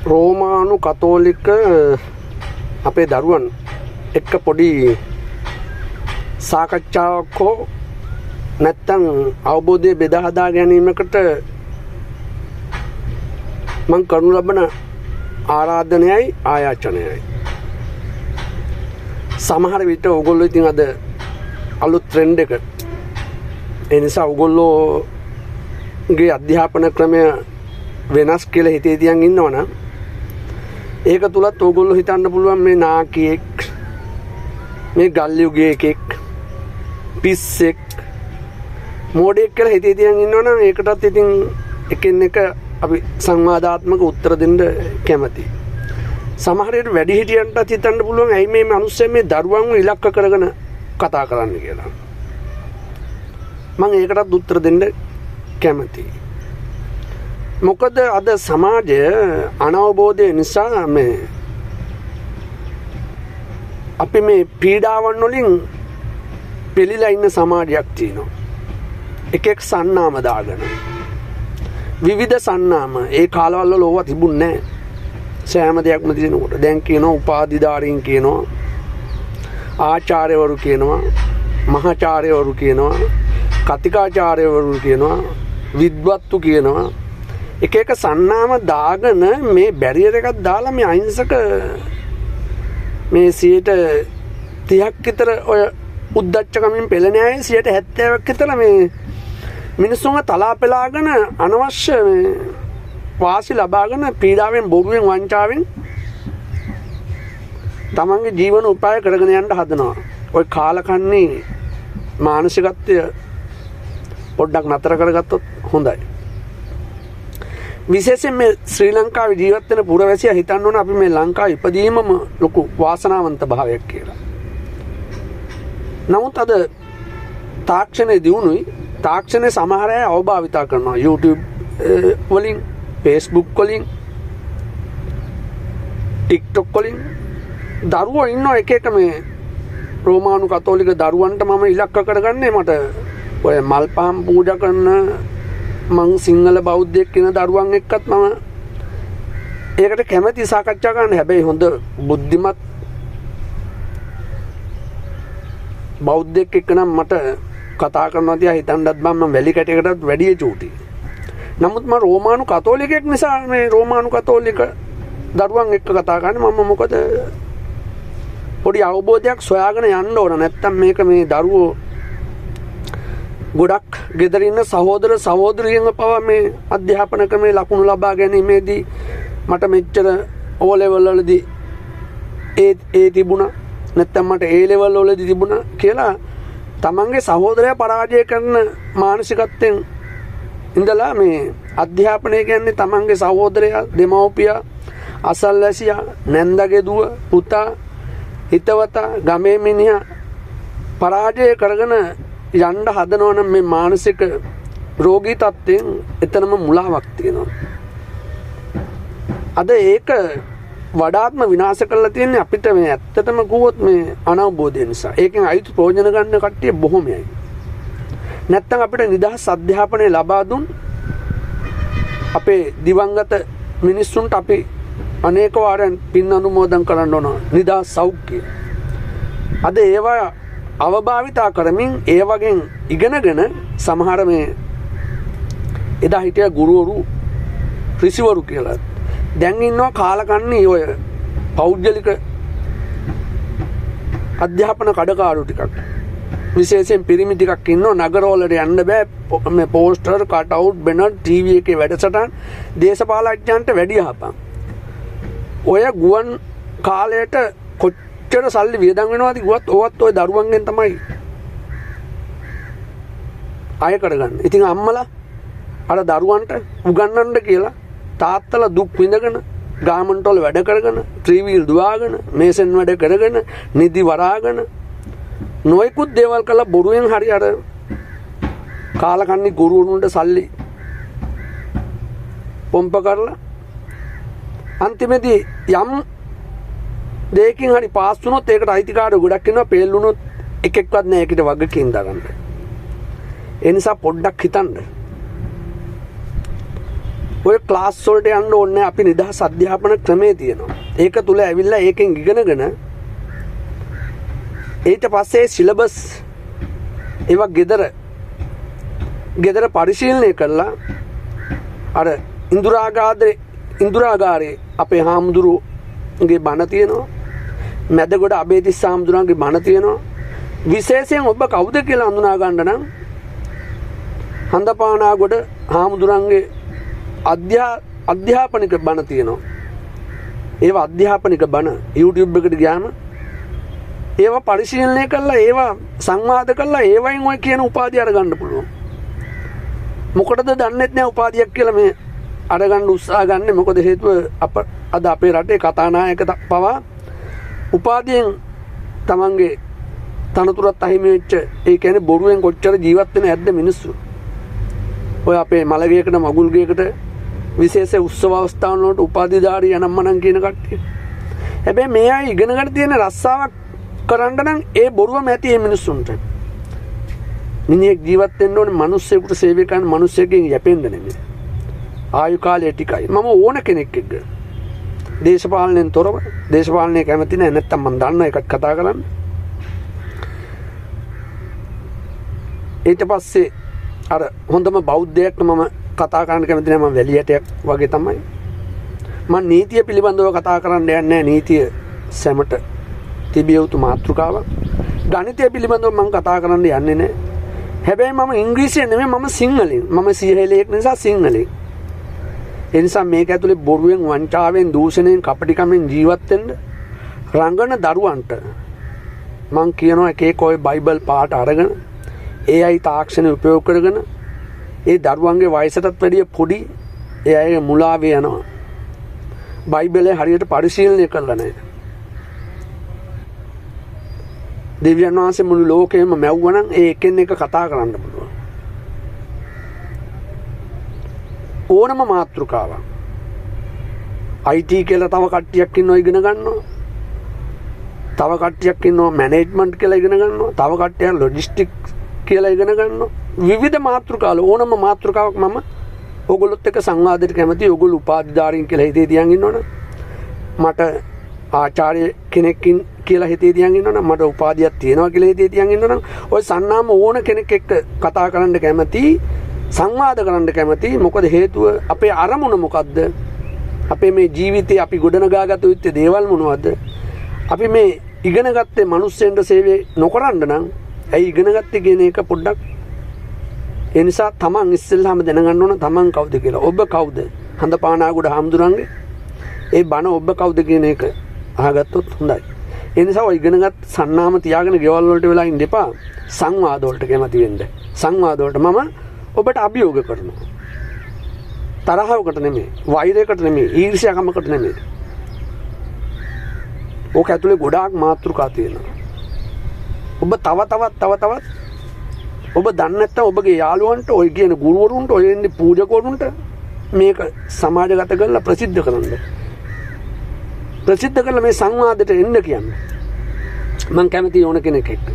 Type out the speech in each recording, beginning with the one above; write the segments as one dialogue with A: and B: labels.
A: රෝමානු කතෝලික අපේ දරුවන් එක්ක පොඩි සාකච්ඡාවක් හෝ නැත්තම් අවබෝධය බෙදා හදා ගැනීමකට මම කරනු ලබන ආරාධනයයි ආයාචනයයි. සමහර විට ඕගොල්ලෝ ඉතින් අද අලුත් ට්‍රෙන්ඩ් එක ඒ නිසා ඕගොල්ලෝගේ අධ්‍යාපන ක්‍රමය වෙනස් කියලා හිතේ තියන් ඉන්නවනම් ඒක තුලත් ඕගොල්ලෝ හිතන්න පුළුවන් මේ නාකියෙක් මේ ගල් යුගයේ එකෙක් පිස්සෙක් මෝඩෙක් කියලා හිතේ තියන් ඉන්නවනම් ඒකටත් ඉතින් එකින් එක අපි සංවාදාත්මක උත්තර දෙන්න කැමතියි. සමහර විට වැඩිහිටියන්ටත් හිතන්න පුළුවන් ඇයි මේ මිනිස්සු මේ දරුවන්ව ඉලක්ක කරගෙන කතා කරන්නේ කියලා. මම ඒකටත් උත්තර දෙන්න කැමතියි. මොකද අද සමාජය අනවබෝධය නිසා අපි මේ පීඩාවන් වලින් පෙළීලා ඉන්න සමාජයක් තියෙනවා. එක සන්නාම දාගෙන විවිධ සන්නාම ඒ කාලවල වල ඕවා තිබුණේ නැහැ. සෑම දෙයක්ම දිනනකොට දැන් කියනවා උපාධිධාරීන් කියනවා ආචාර්යවරු කියනවා මහාචාර්යවරු කියනවා කතිකාචාර්යවරු කියනවා විද්වත්තු කියනවා එක සන්නාම දාගෙන මේ බැරියර් එකක් දාලා මේ අහිංසක මේ 30ක් විතර ඔය උද්දච්චකමින් පෙළෙන අය 70ක් විතර මේ මිනිස්සුන්ව තලා පෙලාගෙන අනවශ්‍ය වාසි ලබාගෙන පීඩාවෙන් බොරුවෙන් වංචාවෙන් තමන්ගේ ජීවන උපාය කරගෙන යන්න හදනවා. ඔය කාලකන්ණී මානසිකත්වය පොඩ්ඩක් නතර කරගත්තොත් හොඳයි. විශේෂයෙන් මේ ශ්‍රී ලංකාවේ ජීවත් වෙන පුරවැසියා හිතන්න ඕන අපි මේ ලංකාවේ ඉපදීමම ලොකු වාසනාවන්ත භාවයක් කියලා. නමුත් අද තාක්ෂණයේ දියුණුවයි තාක්ෂණයේ සමහර අය අවභාවිතා කරනවා YouTube වලින් Facebook වලින් TikTok වලින් දරුවෝ ඉන්න එක මේ රෝමානු කතෝලික දරුවන්ට මම ඉලක්ක කරගන්නේ මට ඔය මල් පහන් පූජා කරන මං සිංහල බෞද්ධයෙක් කියන දරුවන් එක්කත් මම ඒකට කැමැති සාකච්ඡා කරන්න. හැබැයි හොඳ බුද්ධිමත් බෞද්ධයෙක් එක්ක නම් මට කතා කරනවා තියා හිතන්නත් බෑ මම වැලි කැටයකටත් වැඩිය චූටි. නමුත් මම රෝමානු කතෝලිකයෙක් නිසා මේ රෝමානු කතෝලික දරුවන් එක්ක කතා කරන්නේ. මම මොකද පොඩි අවබෝධයක් සොයාගෙන යන්න ඕන. නැත්තම් මේක මේ දරුවෝ ගොඩක් ගෙදර ඉන්න සහෝදර සහෝදරියන්ව පවා මේ අධ්‍යාපන ක්‍රමේ ලකුණු ලබා ගැනීමේදී මට මෙච්චර O level වලදී ඒ තිබුණා නැත්තම් මට A level වලදී තිබුණා කියලා තමන්ගේ සහෝදරයා පරාජය කරන මානසිකත්වයෙන් ඉඳලා මේ අධ්‍යාපනය කියන්නේ තමන්ගේ සහෝදරයා දෙමව්පියා අසල්වැසියා නැන්දගේ දුව පුතා හිතවතා ගමේ මිනිහා පරාජය කරගෙන යන්න හදනවනම් මේ මානසික රෝගී තත්ත්වයෙන් එතනම මුලාවක් තියෙනවා. අද ඒක වඩාත්ම විනාශ කරලා තියෙන්නේ අපිට මේ ඇත්තටම කිව්වොත් මේ අනවබෝධය නිසා. ඒකෙන් අයිති ප්‍රයෝජන ගන්න කට්ටිය බොහොමයි. නැත්තම් අපිට නිදහස් අධ්‍යාපනය ලබා දුන් අපේ දිවංගත මිනිස්සුන්ට අපි අනේක වාරයන් පින් අනුමෝදන් කරන්න ඕන නිදහස් සෞඛ්‍ය. අද ඒවා අවභාවිතා කරමින් ඒ වගේ ඉගෙනගෙන සමහර මේ එදා හිටිය ගුරුවරු ඍෂිවරු කියලා දැන් ඉන්නවා කාලකන්ණී ඔය පෞද්ගලික අධ්‍යාපන කඩකාරු ටිකක් විශේෂයෙන් පිරිමි ටිකක් ඉන්නවා නගරවලට යන්න බෑ මේ poster cut out banner TV එකේ වැඩසටහන් දේශපාලඥයන්ට වැඩි යහපන් ඔය ගුවන් කාලයට කොච්චර සල්ලි වියදම් වෙනවද කිව්වත් ඕවත් ඔය දරුවන්ගෙන් තමයි අය කරගන්න. ඉතින් අම්මලා අර දරුවන්ට උගන්වන්න කියලා තාත්තලා දුක් විඳගෙන ගාමන්ට් වල වැඩ කරගෙන ත්‍රිවිල් දුවාගෙන මේසෙන් වැඩ කරගෙන නිදි වරාගෙන නොයෙකුත් දේවල් කළා බොරුවෙන් හරි අර කාලකන්ණි ගුරුවරුන්ට සල්ලි පොම්ප කරලා අන්තිමේදී යම් දෙයකින් හරි පාස් වුණොත් ඒකට අයිතිකාරයෝ ගොඩක් ඉන්නවා පේල් වුණොත් එකෙක්වත් නෑ ඒකට වගකීම් දාගන්න. ඒ නිසා පොඩ්ඩක් හිතන්න. ඔය ක්ලාස් වලට යන්න ඕනේ අපි නිදහස් අධ්‍යාපන ක්‍රමයේ තියෙනවා. ඒක තුල ඇවිල්ලා ඒකෙන් ඉගෙනගෙන ඊට පස්සේ සිලබස් ඒවා ගෙදර පරිශීලනය කරලා අර ඉන්දුරාගාරේ අපේ හාමුදුරුවන්ගේ බණ තියෙනවා. මැදගොඩ අබේතිස්ස හාමුදුරුවන්ගේ බණ තියෙනවා. විශේෂයෙන් ඔබ කවුද කියලා හඳුනා ගන්න නම් හඳපානාගොඩ හාමුදුරුවන්ගේ අධ්‍යාපනික බණ තියෙනවා. ඒවා අධ්‍යාපනික බණ YouTube එකට ගියාම ඒවා පරිශීලනය කරලා ඒවා සංවාද කරලා ඒවයින් ඔය කියන උපාධිය අරගන්න පුළුවන්. මොකටද දන්නේ නැහැ උපාධියක් කියලා මේ අරගන්න උත්සාහ ගන්න. මොකද හේතුව අද අපේ රටේ කතානායක පවා උපාධියෙන් තමන්ගේ තනතුරත් අහිමි වෙච්ච ඒ කියන්නේ බොරුවෙන් කොච්චර ජීවත් වෙන ඇද්ද මිනිස්සු. ඔය අපේ මලගයකට මගුල් ගයකට විශේෂ උත්සව අවස්ථාවන් වලට උපාධිධාරී අනම්මනම් කියන කට්ටිය. හැබැයි මේ අය ඉගෙන ගන්න තියෙන රස්සාවක් කරන්න නම් ඒ බොරුවම ඇති මේ මිනිස්සුන්ට. මිනිහෙක් ජීවත් වෙන්න ඕනේ මිනිස්සෙකුට සේවය කරන මිනිස්සෙකින් යැපෙන්න නෙමෙයි. ආයු කාලය ටිකයි. මම ඕන කෙනෙක් එක්ක දේශපාලනයෙන් තොරව දේශපාලනය කැමති නැහැ. නැත්තම් මම දන්න එකක් කතා කරන්න. ඊට පස්සේ අර හොඳම බෞද්ධයෙක්ට මම කතා කරන්න කැමති නැහැ. මම වැලියටයක් වගේ තමයි. මම නීතිය පිළිබඳව කතා කරන්න යන්නේ නැහැ. නීතිය සැමට තිබිය යුතු මාතෘකාවක්. ගණිතය පිළිබඳව මම කතා කරන්න යන්නේ නැහැ. හැබැයි මම ඉංග්‍රීසියෙන් නෙමෙයි මම සිංහලෙන්. මම සිංහලෙක් නිසා සිංහලෙන්. ඒ නිසා මේක ඇතුලේ බොරුවෙන් වංචාවෙන් දූෂණයෙන් කපටිකමෙන් ජීවත් වෙන්න රංගන දරුවන්ට මම කියනවා එක එක ඔය බයිබල් පාඩ අරගෙන AI තාක්ෂණය උපයෝග කරගෙන ඒ දරුවන්ගේ වයසටත් වැඩිය පොඩි ඒ අයගේ මුලාවේ යනවා. බයිබලේ හරියට පරිශීලනය කරලා නැහැ. දෙවියන් වහන්සේ මුළු ලෝකෙම මැව්වනම් ඒ එකින් එක කතා කරන්න පුළුවන්. ඕනම මාතෘකාවක්. IT කියලා තව කට්ටියක් ඉන්නවා ඉගෙන ගන්නවා. තව කට්ටියක් ඉන්නවා මැනේජ්මන්ට් කියලා ඉගෙන ගන්නවා. තව කට්ටියක් ලොජිස්ටික්ස් කියලා ඉගෙන ගන්නවා. විවිධ මාතෘකාවල ඕනම මාතෘකාවක් මම ඕගොල්ලොත් එක්ක සංවාදයට කැමතියි. ඕගොල්ලෝ උපාධිධාරීන් කියලා හිතේ තියන් ඉන්නවනේ. මට ආචාර්ය කෙනෙක්ින් කියලා හිතේ තියන් ඉන්නවනම් මට උපාධියක් තියෙනවා කියලා හිතේ තියන් ඉන්නවනම් ඔය සන්නාම ඕන කෙනෙක් එක්ක කතා කරන්න කැමතියි. සංවාද කරන්න කැමතියි. මොකද හේතුව අපේ අරමුණ මොකද්ද? අපේ මේ ජීවිතේ අපි ගොඩනගාගත යුත්තේ දේවල් මොනවද? අපි මේ ඉගෙන ගත්තේ මිනිස්සුන්ට සේවය නොකරන්න නම් ඇයි ඉගෙන ගත්තේ කියන එක පොඩ්ඩක් ඒ නිසා තමන් ඉස්සෙල්ලාම දැනගන්න ඕන තමන් කවුද කියලා. ඔබ කවුද? හඳපානාගොඩ හාමුදුරන්ගේ ඒ බණ ඔබ කවුද කියන එක අහගත්තොත් හොඳයි. ඒ නිසා ඔය ඉගෙනගත් සන්නාම තියාගෙන ගෙවල් වලට වෙලා ඉන්න එපා. සංවාද වලට කැමති වෙන්න. සංවාද වලට මම ඔබට අභියෝග කරනවා. තරහවකට නෙමෙයි, වෛරයකට නෙමෙයි, ඊර්ෂ්‍යාකමකට නෙමෙයි. ඕක ඇතුලේ ගොඩාක් මාතෘකා තියෙනවා. ඔබ තව තවත් ඔබ දන්නේ නැත්නම් ඔබගේ යාළුවන්ට ඔය කියන ගුරුවරුන්ට ඔය ඉන්නේ පූජකවරුන්ට මේක සමාජගත කරලා ප්‍රසිද්ධ කරන්න. ප්‍රසිද්ධ කරලා මේ සංවාදයට එන්න කියන්නේ. මම කැමති ඕන කෙනෙක් එක්ක.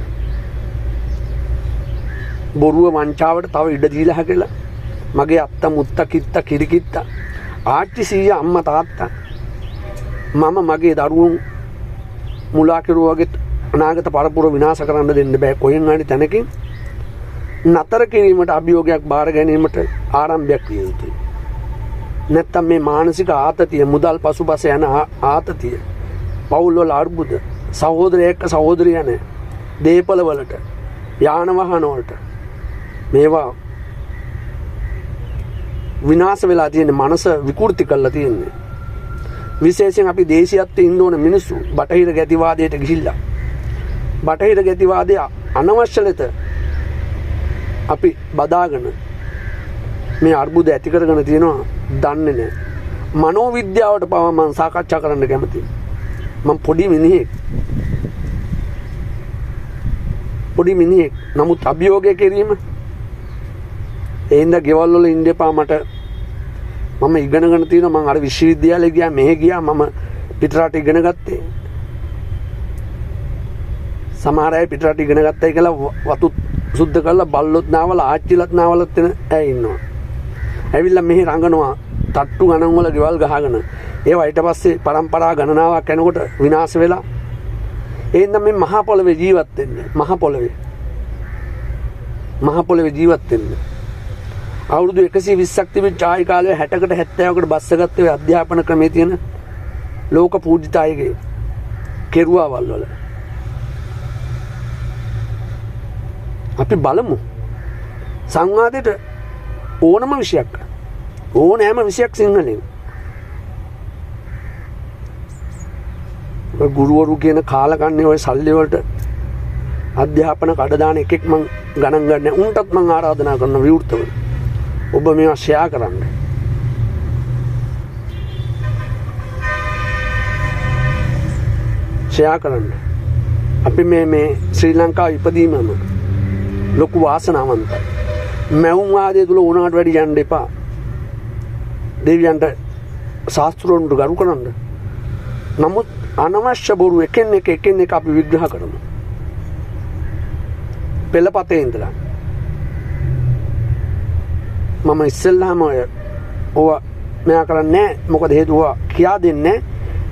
A: බොරුව වංචාවට තව ඉඩ දීලා හැකලා මගේ අත්ත මුත්ත කිත්ත කිරිකිත්ත ආච්චි සීයා අම්මා තාත්තා මම මගේ දරුවෝ මුලා කෙරුවා වගේ අනාගත පරපුර විනාශ කරන්න දෙන්න බෑ. කොහෙන් හරි තැනකින් නතර කිරීමට අභියෝගයක් බාර ගැනීමට ආරම්භයක් විය යුතුයි. නැත්තම් මේ මානසික ආතතිය, මුදල් පසුපස යන ආතතිය, පවුල් වල අර්බුද, සහෝදරයෙක් සහෝදරිය නැහැ, දේපල වලට, යාන වාහන වලට මේවා විනාශ වෙලා තියෙන මනස විකෘති කරලා තියෙන්නේ. විශේෂයෙන් අපි දේශීයත්වයේ ඉන්න ඕන මිනිස්සු බටහිර ගැතිවාදයට ගිහිල්ලා බටහිර ගැතිවාදය අනවශ්‍ය ලෙස අපි බදාගෙන මේ අර්බුද ඇති කරගෙන තියෙනවා දන්නේ නැහැ. මනෝවිද්‍යාවට පවා මම සාකච්ඡා කරන්න කැමතියි. මම පොඩි මිනිහෙක්. නමුත් අභියෝගය කිරීම එින්ද ගෙවල් වල ඉන්න එපා. මම ඉගෙනගෙන තියෙනවා. මම අර විශ්වවිද්‍යාලේ ගියා, මෙහෙ ගියා. මම පිටරට ඉගෙන ගත්තේ. සමහර අය පිටරට ඉගෙන ගත්තයි කියලා වතු සුද්ධ කරලා බල්ලොත් නාවල ආච්චිලත් නාවලත් වෙන අය ඉන්නවා. ඇවිල්ලා මෙහි රඟනවා තට්ටු ගණන් වල ගෙවල් ගහගෙන ඒවා ඊට පස්සේ පරම්පරා ගණනාවක් යනකොට විනාශ වෙලා එහෙනම් මේ මහ පොළවේ ජීවත් වෙන්නේ මහ පොළවේ ජීවත් වෙන්නේ අවුරුදු 120ක් තිබිච්ච ආයි කාලේ 60කට 70කට බස්සගත්ත ඔය අධ්‍යාපන ක්‍රමයේ තියෙන ලෝක පූජිත අයගේ කෙරුවාවල් වල අපි බලමු සංවාදයට ඕනම විෂයක් ඕනෑම විෂයක් සිංහලෙන් ගුරුවරු කියන කාලකන්ණි ඔය සල්ලි වලට අධ්‍යාපන කඩදාන එකෙක් මං ගණන් ගන්න උන්ටත් මං ආරාධනා කරන විවෘතව ඔබ මේවා ෂෙයා කරන්න අපි මේ ශ්‍රී ලංකාව ඉපදීමම ලොකු වාසනාවන්තයි මැවුම් වාදයේ තුල ඕනකට වැඩි යන්න එපා දෙවියන්ට ශාස්ත්‍රෝන්ට ගරු කරන්න නමුත් අනවශ්‍ය බොරු එකින් එක අපි විග්‍රහ කරමු පෙළපතේ ඉඳලා මම ඉස්සෙල්ලාම ඔය මෙයා කරන්නේ මොකද හේතුව කියා දෙන්නේ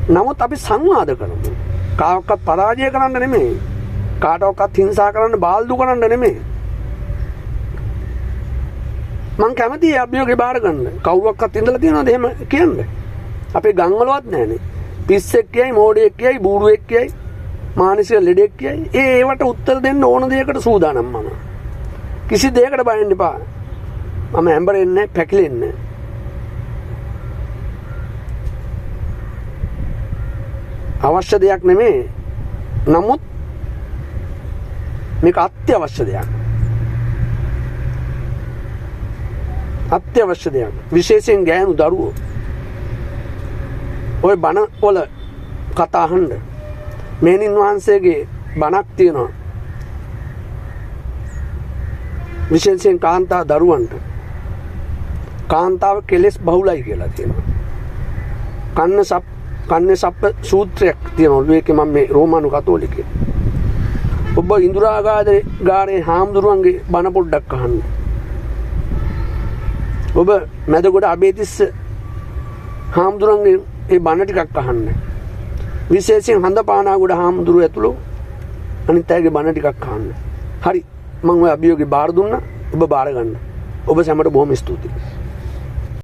A: නමුත් අපි සංවාද කරමු කාටවත් පරාජය කරන්න නෙමෙයි කාටවත් හිංසා කරන්න බාල්දු කරන්න නෙමෙයි මං කැමතියි අභියෝගේ බාර ගන්න කවුරක්වත් ඉඳලා තියනවද එහෙම කියන්නේ අපේ ගම් වලවත් නැහනේ පිස්සෙක් කියයි මෝඩයෙක් කියයි බූරුවෙක් කියයි මානසික ලෙඩෙක් කියයි ඒවට උත්තර දෙන්න ඕන දෙයකට සූදානම් මම කිසි දෙයකට බය වෙන්න එපා මම හැම්බරෙන්නේ පැකිලෙන්නේ අවශ්‍ය දෙයක් නෙමෙයි නමුත් මේක අත්‍යවශ්‍ය දෙයක් විශේෂයෙන් ගෑනු දරුවෝ ඔය බණ වල කතා අහන්න මේනින් වහන්සේගේ බණක් තියෙනවා විශේෂයෙන් කාන්තා දරුවන්ට කාන්තාව කෙලෙස් බහුලයි කියලා තියෙනවා කන්නේ සප්ප සූත්‍රයක් තියෙනවා ඒකේ මම මේ රෝමානු කතෝලිකේ ඔබ ඉන්දුරාගාරේ හාමුදුරුවන්ගේ බණ පොඩ්ඩක් අහන්න ඔබ මැදගොඩ අබේතිස්ස හාමුදුරුවන්ගේ ඒ බණ ටිකක් අහන්න විශේෂයෙන් හඳපානාගොඩ හාමුදුරුවෝ ඇතුළු අනිත් අයගේ බණ ටිකක් අහන්න හරි මම ඔය අභියෝගේ බාර දුන්නා ඔබ බාර ගන්න ඔබ සැමට බොහොම ස්තුතියි